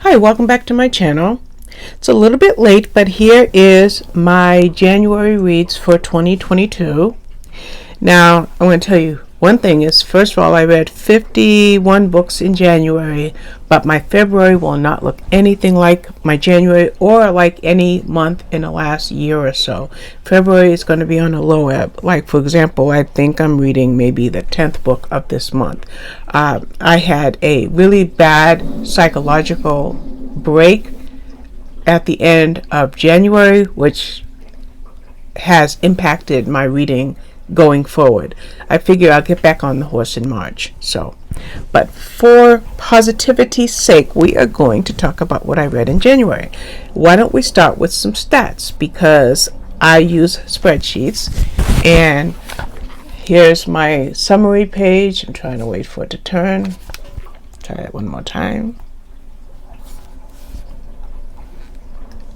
Hi, welcome back to my channel. It's a little bit late, but here is my January reads for 2022. Now, I'm going to tell you one thing is, first of all, I read 51 books in January, but my February will not look anything like my January or like any month in the last year or so. February is going to be on a low ebb. Like, for example, I think I'm reading maybe the 10th book of this month. I had a really bad psychological break at the end of January, which has impacted my reading going forward. I figure I'll get back on the horse in March. But for positivity's sake, we are going to talk about what I read in January. Why don't we start with some stats, because I use spreadsheets, and here's my summary page. I'm trying to wait for it to turn. Try that one more time.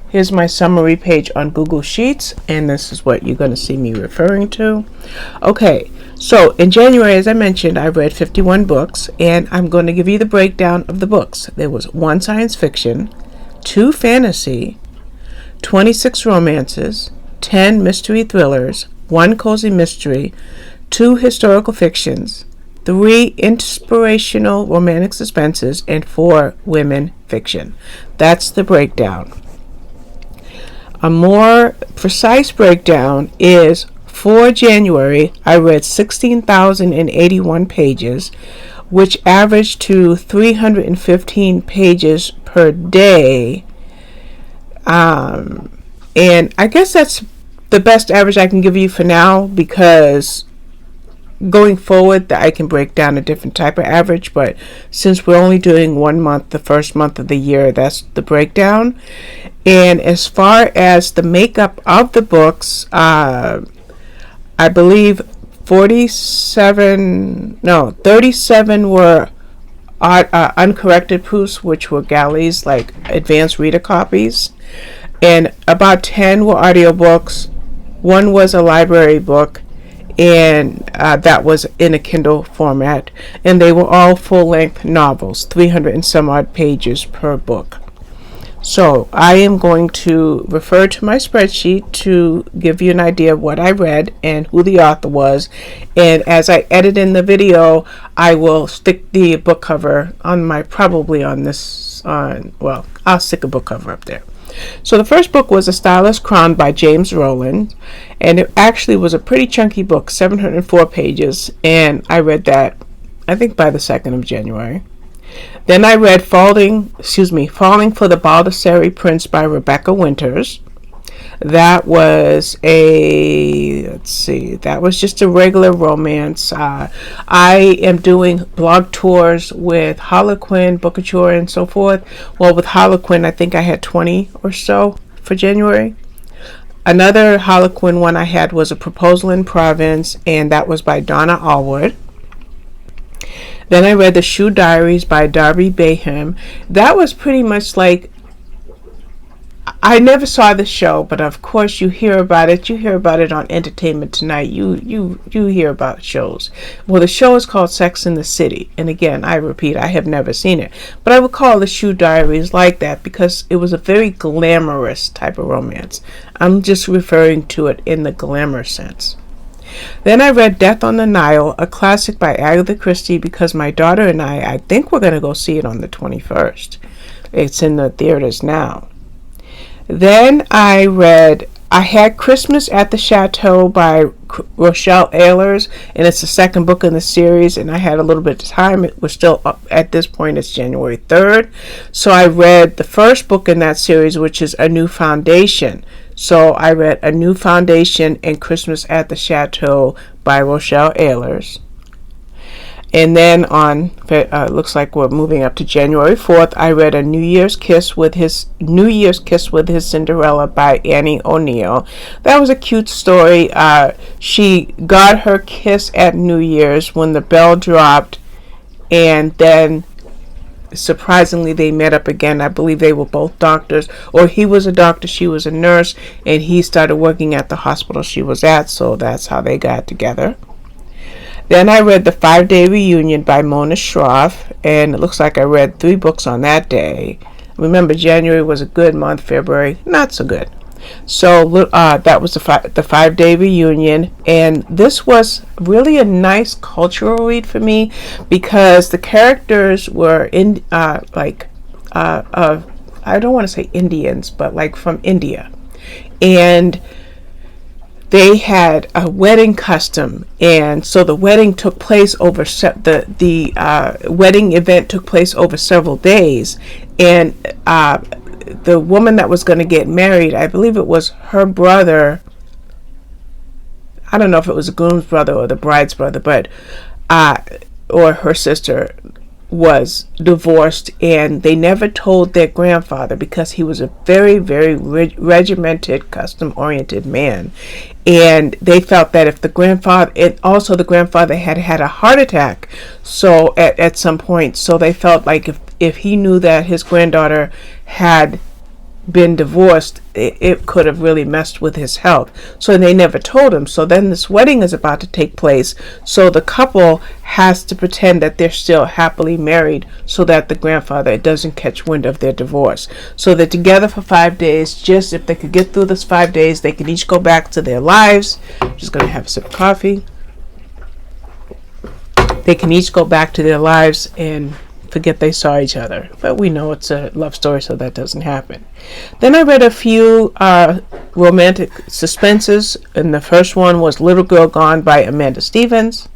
Here's my summary page on Google Sheets, and this is what you're going to see me referring to. Okay, so in January, as I mentioned, I read 51 books, and I'm going to give you the breakdown of the books. There was 1 science fiction, 2 fantasy, 26 romances, 10 mystery thrillers, 1 cozy mystery, 2 historical fictions, 3 inspirational romantic suspenses, and 4 women fiction. That's the breakdown. A more precise breakdown is, for January, I read 16,081 pages, which averaged to 315 pages per day. And I guess that's the best average I can give you for now, because going forward I can break down a different type of average, but since we're only doing 1 month, the first month of the year, that's the breakdown. And as far as the makeup of the books, I believe 37 were uncorrected proofs, which were galleys, like advanced reader copies, and about 10 were audiobooks. 1 was a library book, and that was in a Kindle format, and they were all full-length novels, 300 and some odd pages per book. So I am going to refer to my spreadsheet to give you an idea of what I read and who the author was, and as I edit in the video, I will stick the book cover on I'll stick a book cover up there. So the first book was A Stylist Crowned by James Rowland, and it actually was a pretty chunky book, 704 pages, and I read that, I think, by the 2nd of January. Then I read Falling for the Baldessari Prince by Rebecca Winters. That was just a regular romance. I am doing blog tours with Harlequin, Bookouture, and so forth. Well, with Harlequin, I think I had 20 or so for January. Another Harlequin one I had was A Proposal in Province, and that was by Donna Allwood. Then I read The Shoe Diaries by Darby Bayhem. That was pretty much like, I never saw the show, but of course you hear about it. You hear about it on Entertainment Tonight. You hear about shows. Well, the show is called Sex in the City. And again, I repeat, I have never seen it. But I would call The Shoe Diaries like that because it was a very glamorous type of romance. I'm just referring to it in the glamour sense. Then I read Death on the Nile, a classic by Agatha Christie, because my daughter and I think we're going to go see it on the 21st. It's in the theaters now. Then I had Christmas at the Chateau by Rochelle Ehlers, and it's the second book in the series, and I had a little bit of time. It was still up at this point. It's January 3rd. So I read the first book in that series, which is A New Foundation. So I read A New Foundation and Christmas at the Chateau by Rochelle Ehlers. And then looks like we're moving up to January 4th, I read A New Year's Kiss with His Cinderella by Annie O'Neill. That was a cute story. She got her kiss at New Year's when the bell dropped, and then surprisingly they met up again. I believe they were both doctors, or he was a doctor, she was a nurse, and he started working at the hospital she was at, so that's how they got together. Then I read The 5-Day Reunion by Mona Shroff, and it looks like I read 3 books on that day. Remember, January was a good month, February not so good. So that was the 5-day reunion, and this was really a nice cultural read for me because the characters were I don't want to say Indians, but like from India, and they had a wedding custom, and so the wedding took place over the wedding event took place over several days, and the woman that was going to get married, I believe it was her brother. I don't know if it was the groom's brother or the bride's brother, but or her sister was divorced, and they never told their grandfather because he was a very, very regimented, custom-oriented man, and they felt that if the grandfather, and also the grandfather had a heart attack, so at some point, so they felt like if he knew that his granddaughter had been divorced, it could have really messed with his health. So they never told him. So then this wedding is about to take place. So the couple has to pretend that they're still happily married so that the grandfather doesn't catch wind of their divorce. So they're together for 5 days. Just if they could get through this 5 days, they can each go back to their lives. I'm just going to have a sip of coffee. They can each go back to their lives and forget they saw each other, but we know it's a love story, so that doesn't happen. Then I read a few romantic suspenses, and the first one was Little Girl Gone by Amanda Stevens.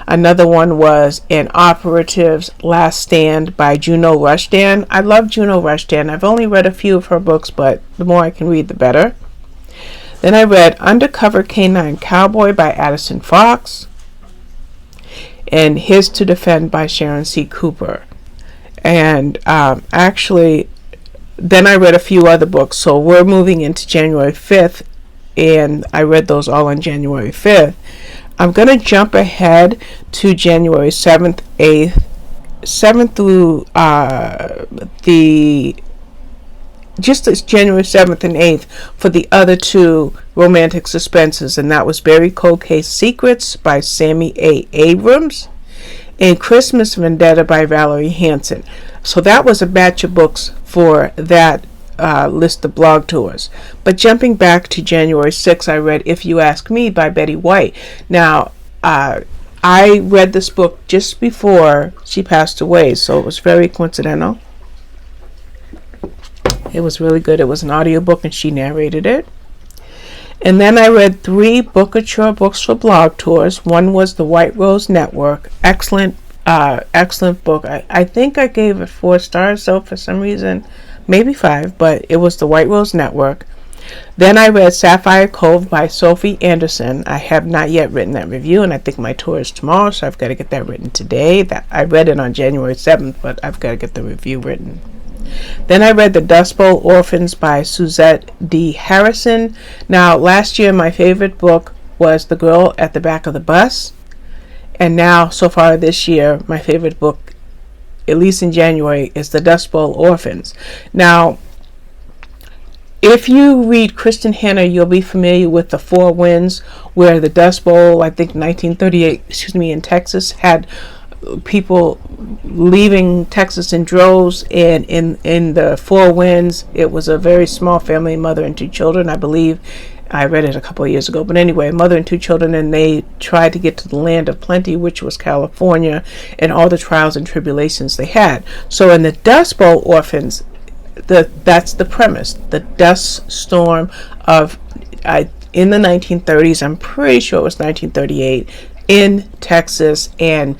Another one was An Operative's Last Stand by Juno Rushdan. I love Juno Rushdan. I've only read a few of her books, but the more I can read, the better. Then I read Undercover Canine Cowboy by Addison Fox, and His to Defend by Sharon C. Cooper. And actually, then I read a few other books. So we're moving into January 5th, and I read those all on January 5th. I'm going to jump ahead to January 7th, 8th, 7th through just as January 7th and 8th for the other two romantic suspenses, and that was Barry Cold Case Secrets by Sammy A. Abrams and Christmas Vendetta by Valerie Hansen. So that was a batch of books for that list of blog tours. But jumping back to January 6th, I read If You Ask Me by Betty White. Now, I read this book just before she passed away, so it was very coincidental. It was really good. It was an audiobook and she narrated it. And then I read 3 Bookouture books for blog tours. One was The White Rose Network. Excellent book. I think I gave it 4 stars, so for some reason, maybe 5, but it was The White Rose Network. Then I read Sapphire Cove by Sophie Anderson. I have not yet written that review, and I think my tour is tomorrow, so I've got to get that written today. I read it on January 7th, but I've got to get the review written. Then I read The Dust Bowl Orphans by Suzette D. Harrison. Now, last year my favorite book was The Girl at the Back of the Bus. And now, so far this year, my favorite book, at least in January, is The Dust Bowl Orphans. Now, if you read Kristen Hanna, you'll be familiar with The Four Winds, where the Dust Bowl, I think 1938, in Texas, had people leaving Texas in droves, and in the Four Winds, it was a very small family, mother and 2 children, I believe. I read it a couple of years ago, but anyway, mother and 2 children, and they tried to get to the land of plenty, which was California, and all the trials and tribulations they had. So in the Dust Bowl Orphans, that's the premise. The dust storm of in the 1930s, I'm pretty sure it was 1938, in Texas, and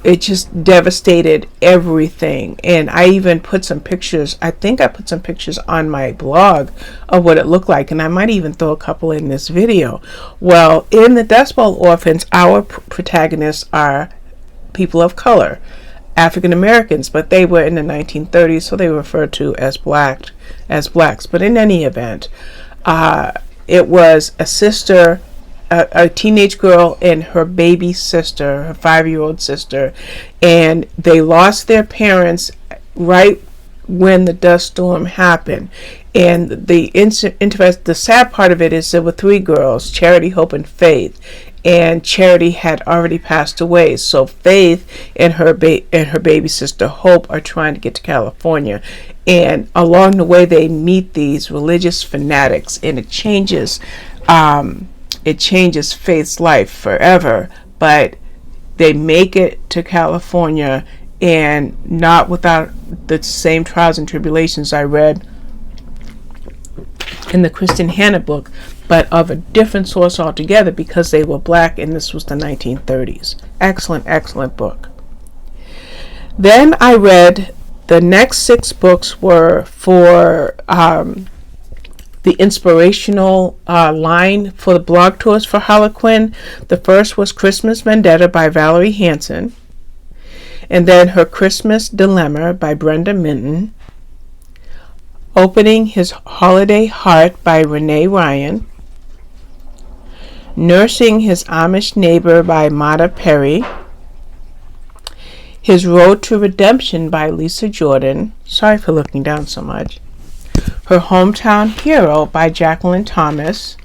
it just devastated everything. And I even put some pictures, I think I put some pictures on my blog of what it looked like, and I might even throw a couple in this video. Well, in the Dust Bowl Orphans, our protagonists are people of color, African Americans, but they were in the 1930s, so they were referred to as blacks. But in any event, it was a sister, a teenage girl and her baby sister, her 5-year-old sister, and they lost their parents right when the dust storm happened. And the sad part of it is there were 3 girls, Charity, Hope, and Faith, and Charity had already passed away. So Faith and her baby sister Hope are trying to get to California, and along the way they meet these religious fanatics, and it changes Faith's life forever. But they make it to California, and not without the same trials and tribulations I read in the Kristen Hannah book, but of a different source altogether, because they were black and this was the 1930s. Excellent book. Then I read the next 6 books were for the inspirational line for the blog tours for Harlequin. The first was Christmas Vendetta by Valerie Hansen, and then Her Christmas Dilemma by Brenda Minton, Opening His Holiday Heart by Renee Ryan, Nursing His Amish Neighbor by Mata Perry, His Road to Redemption by Lisa Jordan. Sorry for looking down so much. Her Hometown Hero by Jacqueline Thomas,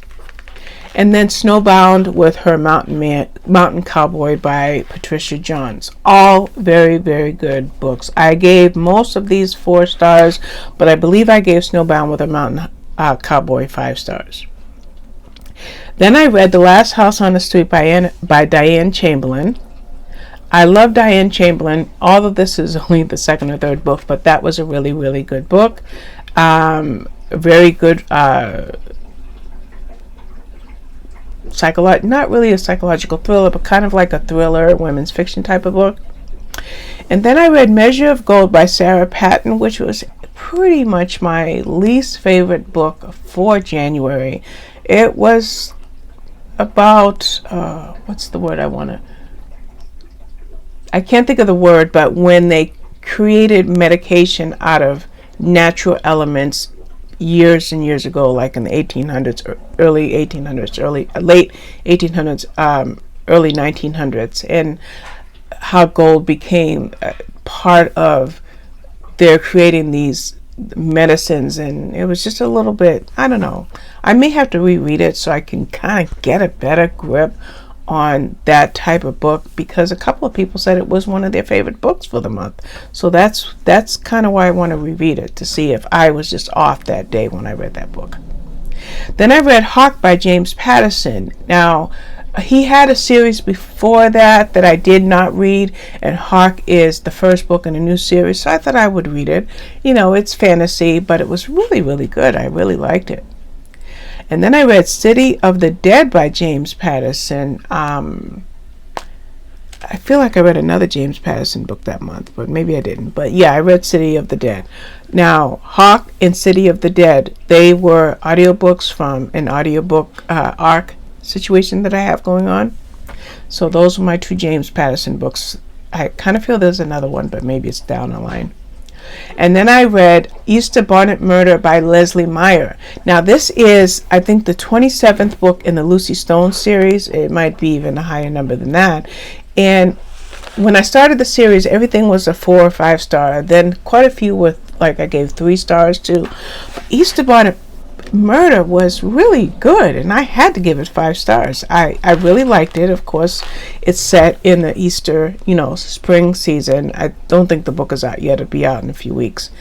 and then Snowbound with Her Mountain Cowboy by Patricia Johns. All very, very good books. I gave most of these 4 stars, but I believe I gave Snowbound with Her Mountain Cowboy 5 stars. Then I read The Last House on the Street by Diane Chamberlain. I love Diane Chamberlain. All of this is only the 2nd or 3rd book, but that was a really, really good book. Very good not really a psychological thriller, but kind of like a thriller, women's fiction type of book. And then I read Measure of Gold by Sarah Patton, which was pretty much my least favorite book for January. It was about what's the word I can't think of the word, but when they created medication out of natural elements years and years ago, like in the 1800s, or late 1800s, early 1900s, and how gold became part of their creating these medicines. And it was just a little bit, I don't know, I may have to reread it so I can kind of get a better grip on that type of book, because a couple of people said it was one of their favorite books for the month. So that's kind of why I want to reread it, to see if I was just off that day when I read that book. Then I read Hawk by James Patterson. Now, he had a series before that I did not read, and Hawk is the first book in a new series, so I thought I would read it. You know, it's fantasy, but it was really, really good. I really liked it. And then I read City of the Dead by James Patterson. I feel like I read another James Patterson book that month, but maybe I didn't. But yeah, I read City of the Dead. Now, Hawk and City of the Dead, they were audiobooks from an audiobook ARC situation that I have going on. So those are my 2 James Patterson books. I kind of feel there's another one, but maybe it's down the line. And then I read Easter Bonnet Murder by Leslie Meyer. Now this is, I think, the 27th book in the Lucy Stone series. It might be even a higher number than that. And when I started the series, everything was a 4 or 5 star. Then quite a few were, like, I gave 3 stars to. But Easter Bonnet Murder was really good, and I had to give it 5 stars. I really liked it. Of course, it's set in the Easter, spring season. I don't think the book is out yet. It'll be out in a few weeks.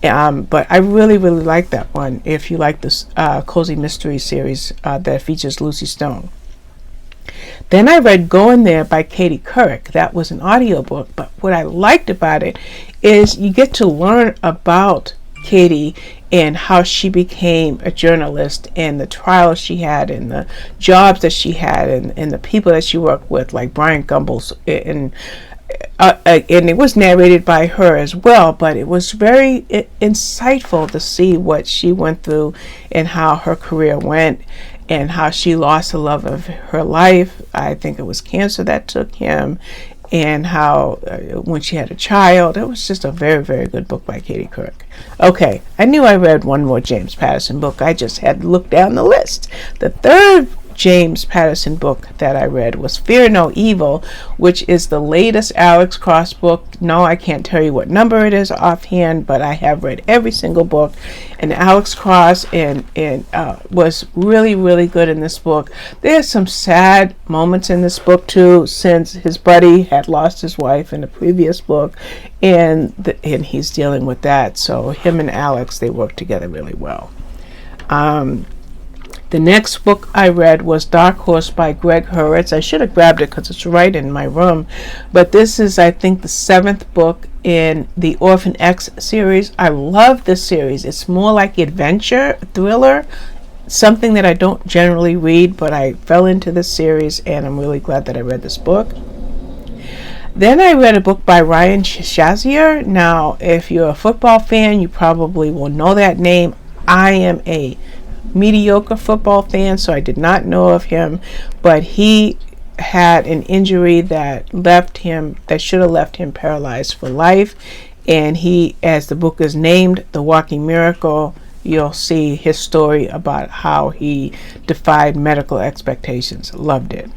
But I really, really like that one, if you like this cozy mystery series that features Lucy Stone. Then I read Going There by Katie Couric. That was an audiobook, but what I liked about it is you get to learn about Katie and how she became a journalist, and the trials she had, and the jobs that she had, and the people that she worked with, like Brian Gumbles, and it was narrated by her as well, but it was very insightful to see what she went through and how her career went, and how she lost the love of her life. I think it was cancer that took him, and how when she had a child. It was just a very, very good book by Katie Couric. Okay, I knew I read one more James Patterson book. I just had to look down the list. The third James Patterson book that I read was Fear No Evil, which is the latest Alex Cross book. No, I can't tell you what number it is offhand, but I have read every single book. And Alex Cross was really, really good in this book. There's some sad moments in this book too, since his buddy had lost his wife in the previous book, and he's dealing with that. So him and Alex, they work together really well. The next book I read was Dark Horse by Greg Hurwitz. I should have grabbed it because it's right in my room. But this is, I think, the 7th book in the Orphan X series. I love this series. It's more like adventure, thriller, something that I don't generally read, but I fell into this series, and I'm really glad that I read this book. Then I read a book by Ryan Shazier. Now, if you're a football fan, you probably will know that name. I am a mediocre football fan, so I did not know of him, but he had an injury that should have left him paralyzed for life, and he, as the book is named, The Walking Miracle, you'll see his story about how he defied medical expectations. Loved it.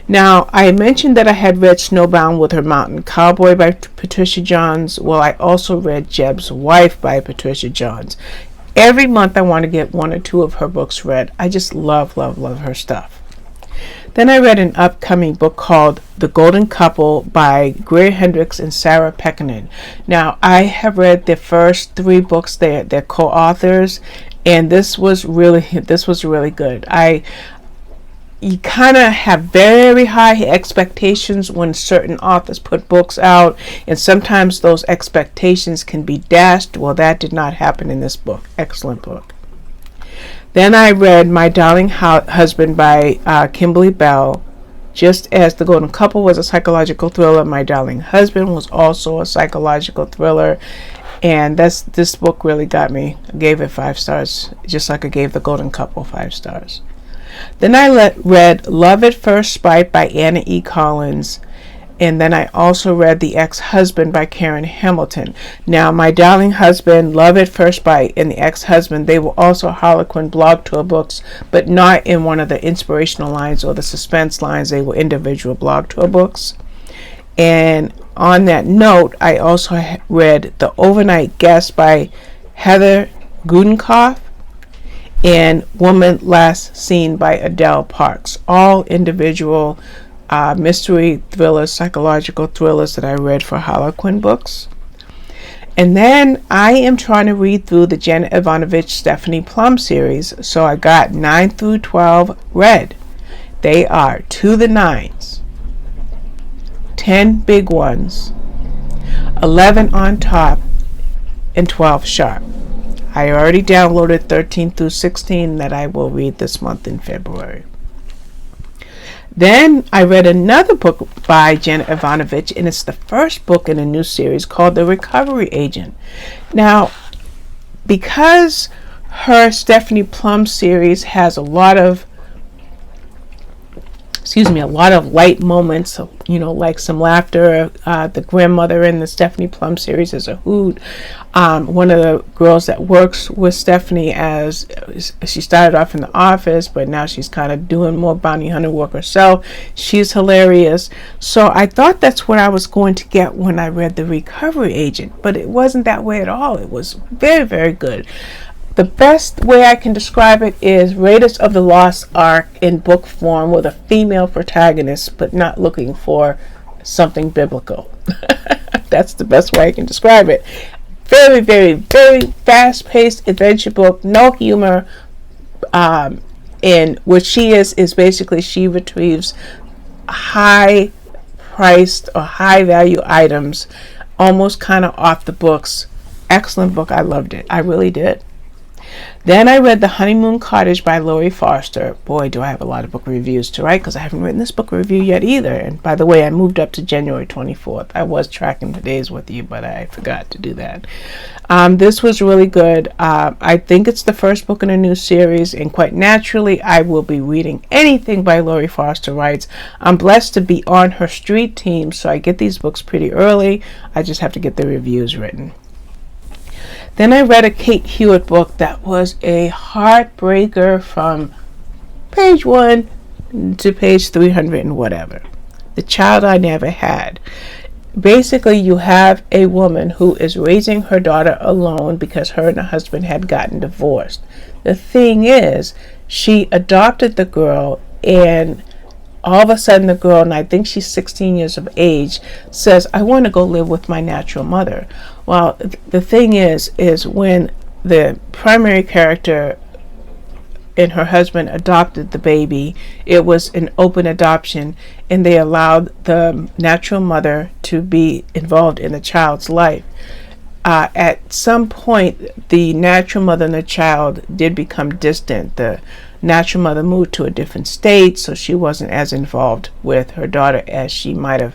Now, I mentioned that I had read Snowbound with Her Mountain Cowboy by Patricia Johns. Well, I also read Jeb's Wife by Patricia Johns. Every month I want to get 1 or 2 of her books read. I just love, love, love her stuff. Then I read an upcoming book called The Golden Couple by Greer Hendricks and Sarah Peckinen. Now, I have read the first 3 books. They're co-authors, and this was really good. You kind of have very high expectations when certain authors put books out, and sometimes those expectations can be dashed. Well, that did not happen in this book. Excellent book. Then I read My Darling Husband by Kimberly Bell. Just as The Golden Couple was a psychological thriller, My Darling Husband was also a psychological thriller, and this book really got me. I gave it 5 stars, just like I gave The Golden Couple 5 stars. Then I read Love at First Sight by Anna E. Collins, and then I also read The Ex-Husband by Karen Hamilton. Now, My Darling Husband, Love at First Sight, and The Ex-Husband, they were also Harlequin blog tour books, but not in one of the inspirational lines or the suspense lines. They were individual blog tour books. And on that note, I also read The Overnight Guest by Heather Gudenkoff and Woman Last Seen by Adele Parks. All individual mystery thrillers, psychological thrillers that I read for Harlequin books. And then I am trying to read through the Janet Ivanovich Stephanie Plum series, so I got 9 through 12 read. They are To the Nines, 10 Big Ones, 11 on Top, and 12 Sharp. I already downloaded 13 through 16 that I will read this month in February. Then I read another book by Janet Ivanovich, and it's the first book in a new series called The Recovery Agent. Now, because her Stephanie Plum series has a lot of light moments, like some laughter. The grandmother in the Stephanie Plum series is a hoot. One of the girls that works with Stephanie, as she started off in the office, but now she's kind of doing more bounty hunter work herself. She's hilarious. So I thought that's what I was going to get when I read The Recovery Agent, but it wasn't that way at all. It was very, very good. The best way I can describe it is Raiders of the Lost Ark in book form with a female protagonist, but not looking for something biblical. That's the best way I can describe it. Very, very, very fast-paced adventure book, no humor. And what she is basically she retrieves high-priced or high-value items, almost kind of off the books. Excellent book. I loved it. I really did. Then I read The Honeymoon Cottage by Laurie Foster. Boy, do I have a lot of book reviews to write, because I haven't written this book review yet either. And by the way, I moved up to January 24th. I was tracking the days with you, but I forgot to do that. This was really good. I think it's the first book in a new series, and quite naturally, I will be reading anything by Laurie Foster writes. I'm blessed to be on her street team, so I get these books pretty early. I just have to get the reviews written. Then I read a Kate Hewitt book that was a heartbreaker from page 1 to page 300 and whatever. The child I never had. Basically, you have a woman who is raising her daughter alone because her and her husband had gotten divorced. The thing is, she adopted the girl, and all of a sudden the girl, and I think she's 16 years of age, says, I want to go live with my natural mother. Well, the thing is when the primary character and her husband adopted the baby, it was an open adoption, and they allowed the natural mother to be involved in the child's life. At some point, the natural mother and the child did become distant. The natural mother moved to a different state, so she wasn't as involved with her daughter as she might have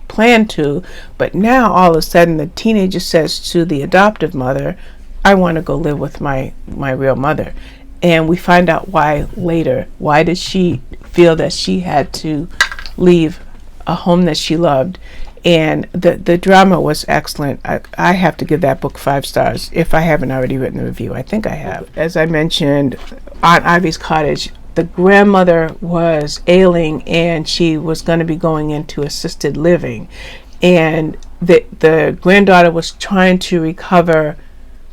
planned to. But now, all of a sudden, the teenager says to the adoptive mother, I want to go live with my real mother. And we find out why later. Why did she feel that she had to leave a home that she loved? And the drama was excellent. I have to give that book 5 stars if I haven't already written the review. I think I have. As I mentioned, Aunt Ivy's Cottage, the grandmother was ailing and she was going to be going into assisted living. And the granddaughter was trying to recover,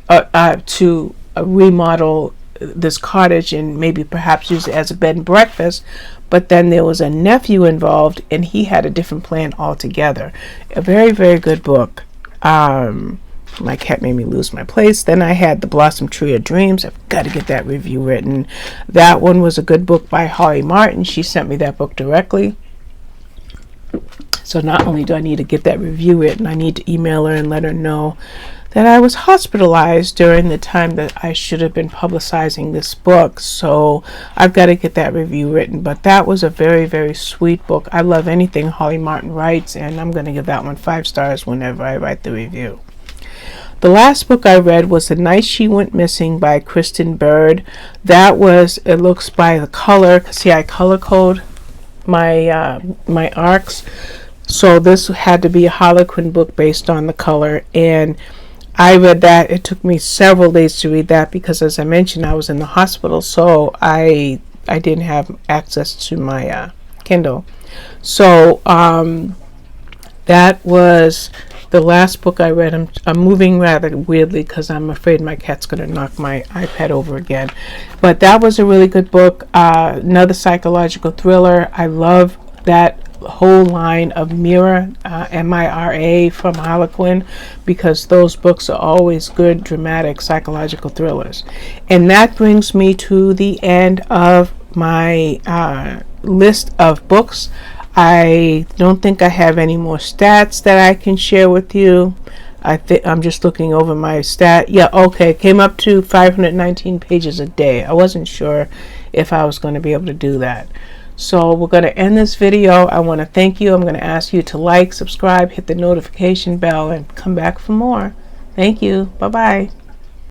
to remodel this cottage and maybe perhaps use it as a bed and breakfast. But then there was a nephew involved, and he had a different plan altogether. A very, very good book. My cat made me lose my place. Then I had The Blossom Tree of Dreams. I've got to get that review written. That one was a good book by Holly Martin. She sent me that book directly. So not only do I need to get that review written, I need to email her and let her know that I was hospitalized during the time that I should have been publicizing this book. So I've got to get that review written. But that was a very, very sweet book. I love anything Holly Martin writes, and I'm going to give that one 5 stars whenever I write the review. The last book I read was The Night She Went Missing by Kristen Bird. That was, it looks by the color. See, I color code my my arcs. So this had to be a Harlequin book based on the color, and I read that. It took me several days to read that because, as I mentioned, I was in the hospital, so I didn't have access to my Kindle. So that was the last book I read. I'm moving rather weirdly because I'm afraid my cat's going to knock my iPad over again. But that was a really good book. Another psychological thriller. I love that whole line of Mira, M-I-R-A, from Harlequin, because those books are always good, dramatic, psychological thrillers. And that brings me to the end of my list of books. I don't think I have any more stats that I can share with you. I'm just looking over my stat. Yeah, okay, came up to 519 pages a day. I wasn't sure if I was going to be able to do that. So we're going to end this video. I want to thank you. I'm going to ask you to like, subscribe, hit the notification bell, and come back for more. Thank you. Bye-bye.